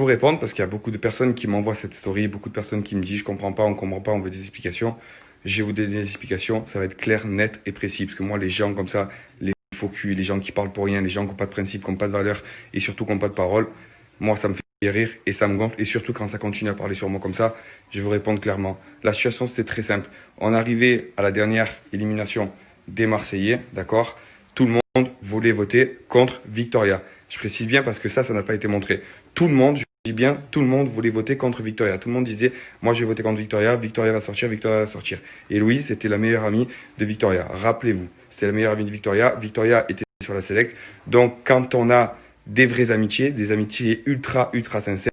vous répondre parce qu'il y a beaucoup de personnes qui m'envoient cette story, beaucoup de personnes qui me disent je comprends pas, on comprend pas, on veut des explications. Je vais vous donner des explications, ça va être clair, net et précis. Parce que moi, les gens comme ça, les faux culs, les gens qui parlent pour rien, les gens qui n'ont pas de principe, qui n'ont pas de valeur et surtout qui n'ont pas de parole, moi, ça me fait rire et ça me gonfle. Et surtout quand ça continue à parler sur moi comme ça, je vais vous répondre clairement. La situation, c'était très simple. On arrivait à la dernière élimination des Marseillais, d'accord? Tout le monde voulait voter contre Victoria. Je précise bien parce que ça n'a pas été montré. Tout le monde, je dis bien, tout le monde voulait voter contre Victoria. Tout le monde disait, moi je vais voter contre Victoria, Victoria va sortir, Victoria va sortir. Et Louise, c'était la meilleure amie de Victoria. Rappelez-vous, c'était la meilleure amie de Victoria. Victoria était sur la select. Donc quand on a des vraies amitiés, des amitiés ultra sincères,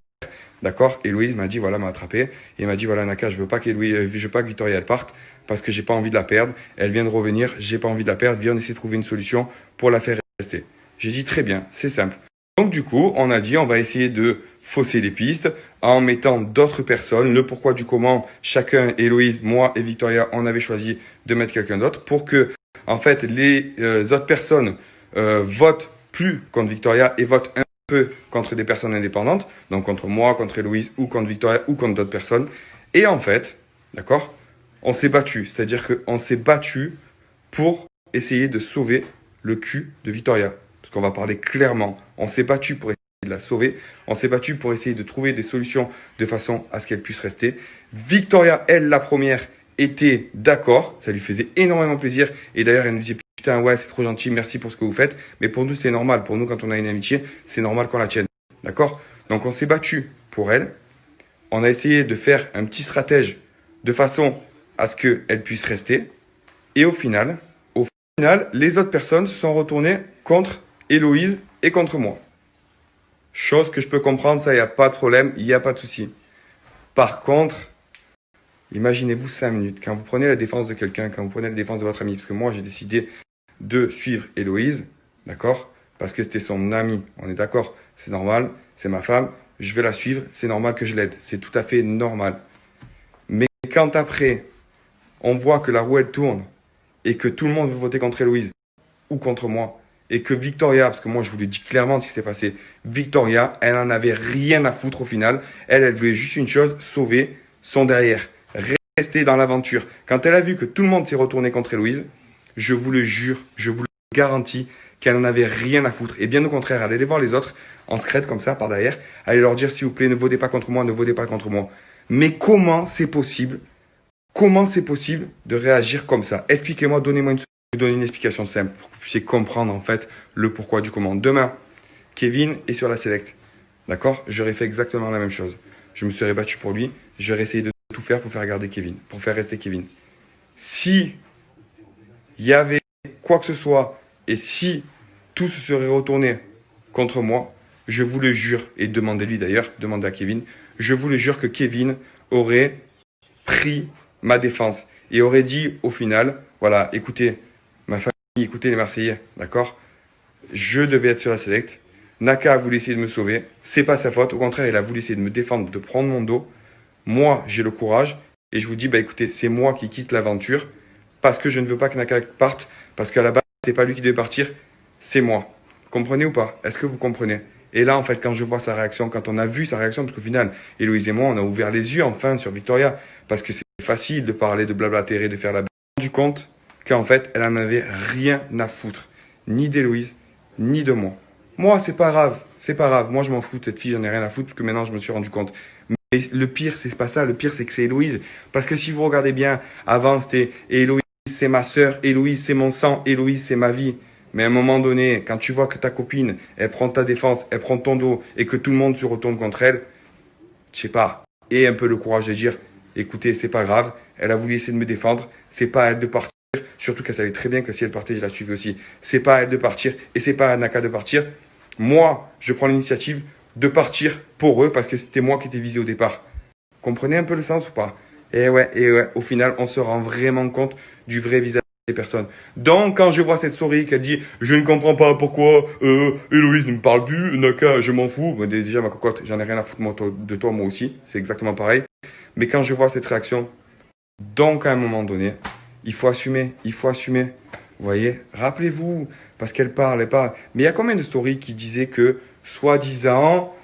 d'accord? Et Louise m'a dit, voilà, m'a attrapé. Et m'a dit, voilà, Naka, je veux pas que Victoria elle parte parce que j'ai pas envie de la perdre. Elle vient de revenir, j'ai pas envie de la perdre. Viens, on essaie de trouver une solution pour la faire rester. J'ai dit, très bien, c'est simple. Donc du coup, on a dit, on va essayer de fausser les pistes en mettant d'autres personnes. Le pourquoi du comment, chacun, Héloïse, moi et Victoria, on avait choisi de mettre quelqu'un d'autre pour que, en fait, les autres personnes votent plus contre Victoria et votent un peu contre des personnes indépendantes, donc contre moi, contre Héloïse ou contre Victoria ou contre d'autres personnes. Et en fait, d'accord, on s'est battu. C'est-à-dire qu'on s'est battu pour essayer de sauver le cul de Victoria. Parce qu'on va parler clairement. On s'est battu pour essayer de la sauver. On s'est battu pour essayer de trouver des solutions de façon à ce qu'elle puisse rester. Victoria, elle, la première, était d'accord. Ça lui faisait énormément plaisir. Et d'ailleurs, elle nous disait, putain, ouais, c'est trop gentil, merci pour ce que vous faites. Mais pour nous, c'était normal. Pour nous, quand on a une amitié, c'est normal qu'on la tienne. D'accord? Donc, on s'est battu pour elle. On a essayé de faire un petit stratège de façon à ce qu'elle puisse rester. Et au final, les autres personnes se sont retournées contre Héloïse et contre moi. Chose que je peux comprendre, ça, il n'y a pas de problème, il n'y a pas de souci. Par contre, imaginez-vous 5 minutes, quand vous prenez la défense de quelqu'un, quand vous prenez la défense de votre ami, parce que moi, j'ai décidé de suivre Héloïse, d'accord? Parce que c'était son amie, on est d'accord, c'est normal, c'est ma femme, je vais la suivre, c'est normal que je l'aide, c'est tout à fait normal. Mais quand après, on voit que la roue, elle tourne, et que tout le monde veut voter contre Héloïse, ou contre moi, et que Victoria, parce que moi je vous le dis clairement ce qui s'est passé, Victoria, elle en avait rien à foutre au final. Elle voulait juste une chose, sauver son derrière, rester dans l'aventure. Quand elle a vu que tout le monde s'est retourné contre Héloïse, je vous le jure, je vous le garantis, qu'elle en avait rien à foutre. Et bien au contraire, elle allait voir les autres en secrète comme ça, par derrière, elle allait leur dire s'il vous plaît, ne votez pas contre moi, ne votez pas contre moi. Mais comment c'est possible? Comment c'est possible de réagir comme ça? Expliquez-moi, donnez-moi vous donner une explication simple pour que vous puissiez comprendre en fait le pourquoi du comment. Demain, Kevin est sur la select. D'accord? J'aurais fait exactement la même chose. Je me serais battu pour lui. J'aurais essayé de tout faire pour faire garder Kevin, pour faire rester Kevin. Si il y avait quoi que ce soit et si tout se serait retourné contre moi, je vous le jure, et demandez-lui d'ailleurs, demandez à Kevin, je vous le jure que Kevin aurait pris ma défense et aurait dit au final, voilà, écoutez, ma famille, écoutez les Marseillais, d'accord? Je devais être sur la select. Naka a voulu essayer de me sauver. C'est pas sa faute. Au contraire, il a voulu essayer de me défendre, de prendre mon dos. Moi, j'ai le courage. Et je vous dis, bah écoutez, c'est moi qui quitte l'aventure. Parce que je ne veux pas que Naka parte. Parce qu'à la base, c'est pas lui qui devait partir. C'est moi. Comprenez ou pas? Est-ce que vous comprenez? Et là, en fait, quand je vois sa réaction, quand on a vu sa réaction, parce qu'au final, Héloïse et moi, on a ouvert les yeux enfin sur Victoria. Parce que c'est facile de parler, de blablater, de faire la... Du compte qu'en fait, elle en avait rien à foutre. Ni d'Héloïse, ni de moi. Moi, c'est pas grave. C'est pas grave. Moi, je m'en fous de cette fille, j'en ai rien à foutre, parce que maintenant, je me suis rendu compte. Mais le pire, c'est pas ça. Le pire, c'est que c'est Héloïse. Parce que si vous regardez bien, avant, c'était Héloïse, c'est ma sœur. Héloïse, c'est mon sang. Héloïse, c'est ma vie. Mais à un moment donné, quand tu vois que ta copine, elle prend ta défense, elle prend ton dos, et que tout le monde se retourne contre elle, je sais pas. Et un peu le courage de dire, écoutez, c'est pas grave. Elle a voulu essayer de me défendre. C'est pas à elle de partir. Surtout qu'elle savait très bien que si elle partait, je la suivais aussi. C'est pas à elle de partir et c'est pas à Naka de partir. Moi, je prends l'initiative de partir pour eux parce que c'était moi qui étais visé au départ. Comprenez un peu le sens ou pas? Et ouais, au final, on se rend vraiment compte du vrai visage des personnes. Donc, quand je vois cette souris qu'elle dit « Je ne comprends pas pourquoi Héloïse ne me parle plus, Naka, je m'en fous. » Déjà, ma cocotte, j'en ai rien à foutre de toi, moi aussi. C'est exactement pareil. Mais quand je vois cette réaction, donc à un moment donné, il faut assumer, il faut assumer. Vous voyez, rappelez-vous, parce qu'elle parle, elle parle. Mais il y a combien de stories qui disaient que, soi-disant,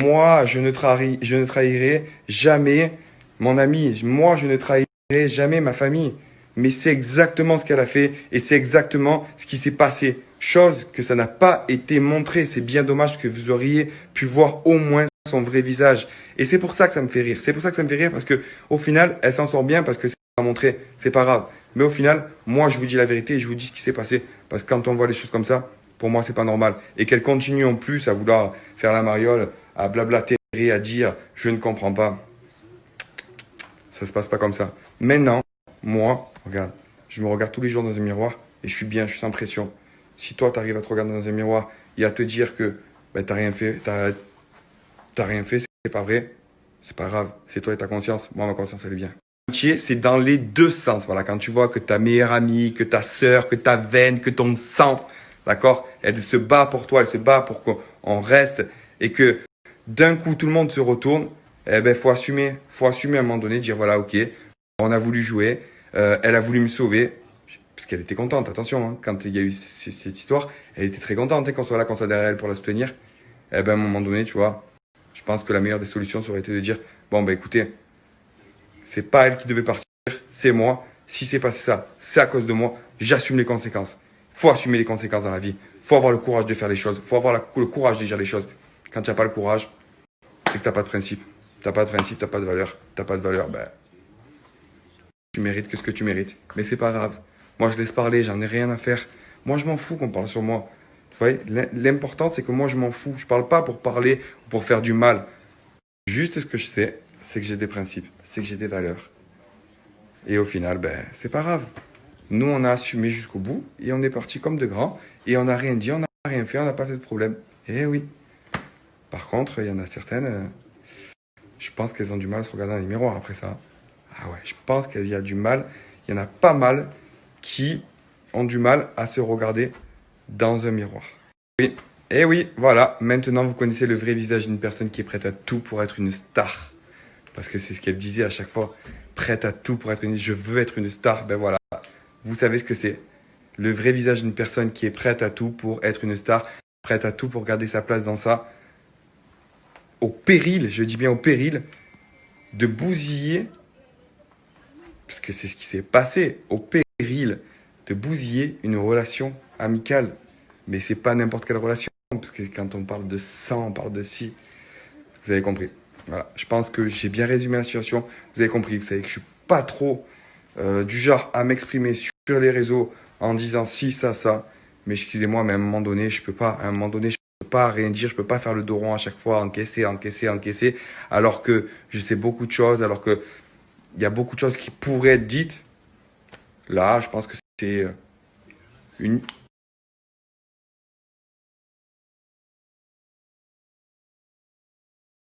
Moi, je ne trahirai jamais mon ami. Moi, je ne trahirai jamais ma famille. Mais c'est exactement ce qu'elle a fait et c'est exactement ce qui s'est passé. Chose que ça n'a pas été montré. C'est bien dommage que vous auriez pu voir au moins son vrai visage. Et c'est pour ça que ça me fait rire. C'est pour ça que ça me fait rire parce que au final, elle s'en sort bien parce que c'est pas montré. C'est pas grave. Mais au final, moi, je vous dis la vérité et je vous dis ce qui s'est passé. Parce que quand on voit les choses comme ça, pour moi, c'est pas normal. Et qu'elle continue en plus à vouloir faire la mariole, à blablater, à dire je ne comprends pas. Ça se passe pas comme ça. Maintenant, moi, regarde, je me regarde tous les jours dans un miroir et je suis bien, je suis sans pression. Si toi, tu arrives à te regarder dans un miroir et à te dire que ben, t'as rien fait, t'as rien fait, c'est pas vrai, c'est pas grave. C'est toi et ta conscience. Moi, ma conscience, elle est bien. L'amitié, c'est dans les deux sens. Voilà, quand tu vois que ta meilleure amie, que ta sœur, que ta veine, que ton sang, d'accord, elle se bat pour toi, elle se bat pour qu'on reste et que d'un coup, tout le monde se retourne, eh ben, faut assumer à un moment donné, dire voilà, ok, on a voulu jouer, elle a voulu me sauver, parce qu'elle était contente, attention, hein, quand il y a eu cette histoire, elle était très contente hein, qu'on soit là, qu'on soit derrière elle pour la soutenir. Eh ben, à un moment donné, tu vois, je pense que la meilleure des solutions, ça aurait été de dire bon, ben écoutez, c'est pas elle qui devait partir, c'est moi. Si c'est passé ça, c'est à cause de moi, j'assume les conséquences. Faut assumer les conséquences dans la vie. Faut avoir le courage de faire les choses. Faut avoir le courage de dire les choses. Quand tu n'as pas le courage, c'est que t'as pas de principe. T'as pas de principe, t'as pas de valeur. T'as pas de valeur, ben, tu mérites que ce que tu mérites. Mais c'est pas grave. Moi, je laisse parler, j'en ai rien à faire. Moi, je m'en fous qu'on parle sur moi. Vous voyez, l'important, c'est que moi, je m'en fous. Je parle pas pour parler ou pour faire du mal. Juste ce que je sais, c'est que j'ai des principes, c'est que j'ai des valeurs. Et au final, ben, c'est pas grave. Nous, on a assumé jusqu'au bout et on est parti comme de grands. Et on n'a rien dit, on n'a rien fait, on n'a pas fait de problème. Eh oui. Par contre, il y en a certaines, je pense qu'elles ont du mal à se regarder dans les miroirs après ça. Ah ouais, je pense qu'il y a du mal. Il y en a pas mal qui ont du mal à se regarder dans un miroir. Oui, et oui, voilà. Maintenant, vous connaissez le vrai visage d'une personne qui est prête à tout pour être une star. Parce que c'est ce qu'elle disait à chaque fois. Prête à tout pour être une... Je veux être une star. Ben voilà. Vous savez ce que c'est. Le vrai visage d'une personne qui est prête à tout pour être une star. Prête à tout pour garder sa place dans ça. Au péril, je dis bien au péril, de bousiller, parce que c'est ce qui s'est passé, au péril de bousiller une relation amicale. Mais c'est pas n'importe quelle relation, parce que quand on parle de sang, on parle de si. Vous avez compris. Voilà. Je pense que j'ai bien résumé la situation. Vous avez compris. Vous savez que je suis pas trop du genre à m'exprimer sur les réseaux en disant si, ça. Mais excusez-moi, mais à un moment donné, je peux pas. À un moment donné, je peux pas rien dire. Je peux pas faire le dos rond à chaque fois, encaisser. Alors que je sais beaucoup de choses, alors que il y a beaucoup de choses qui pourraient être dites. Là, je pense que c'est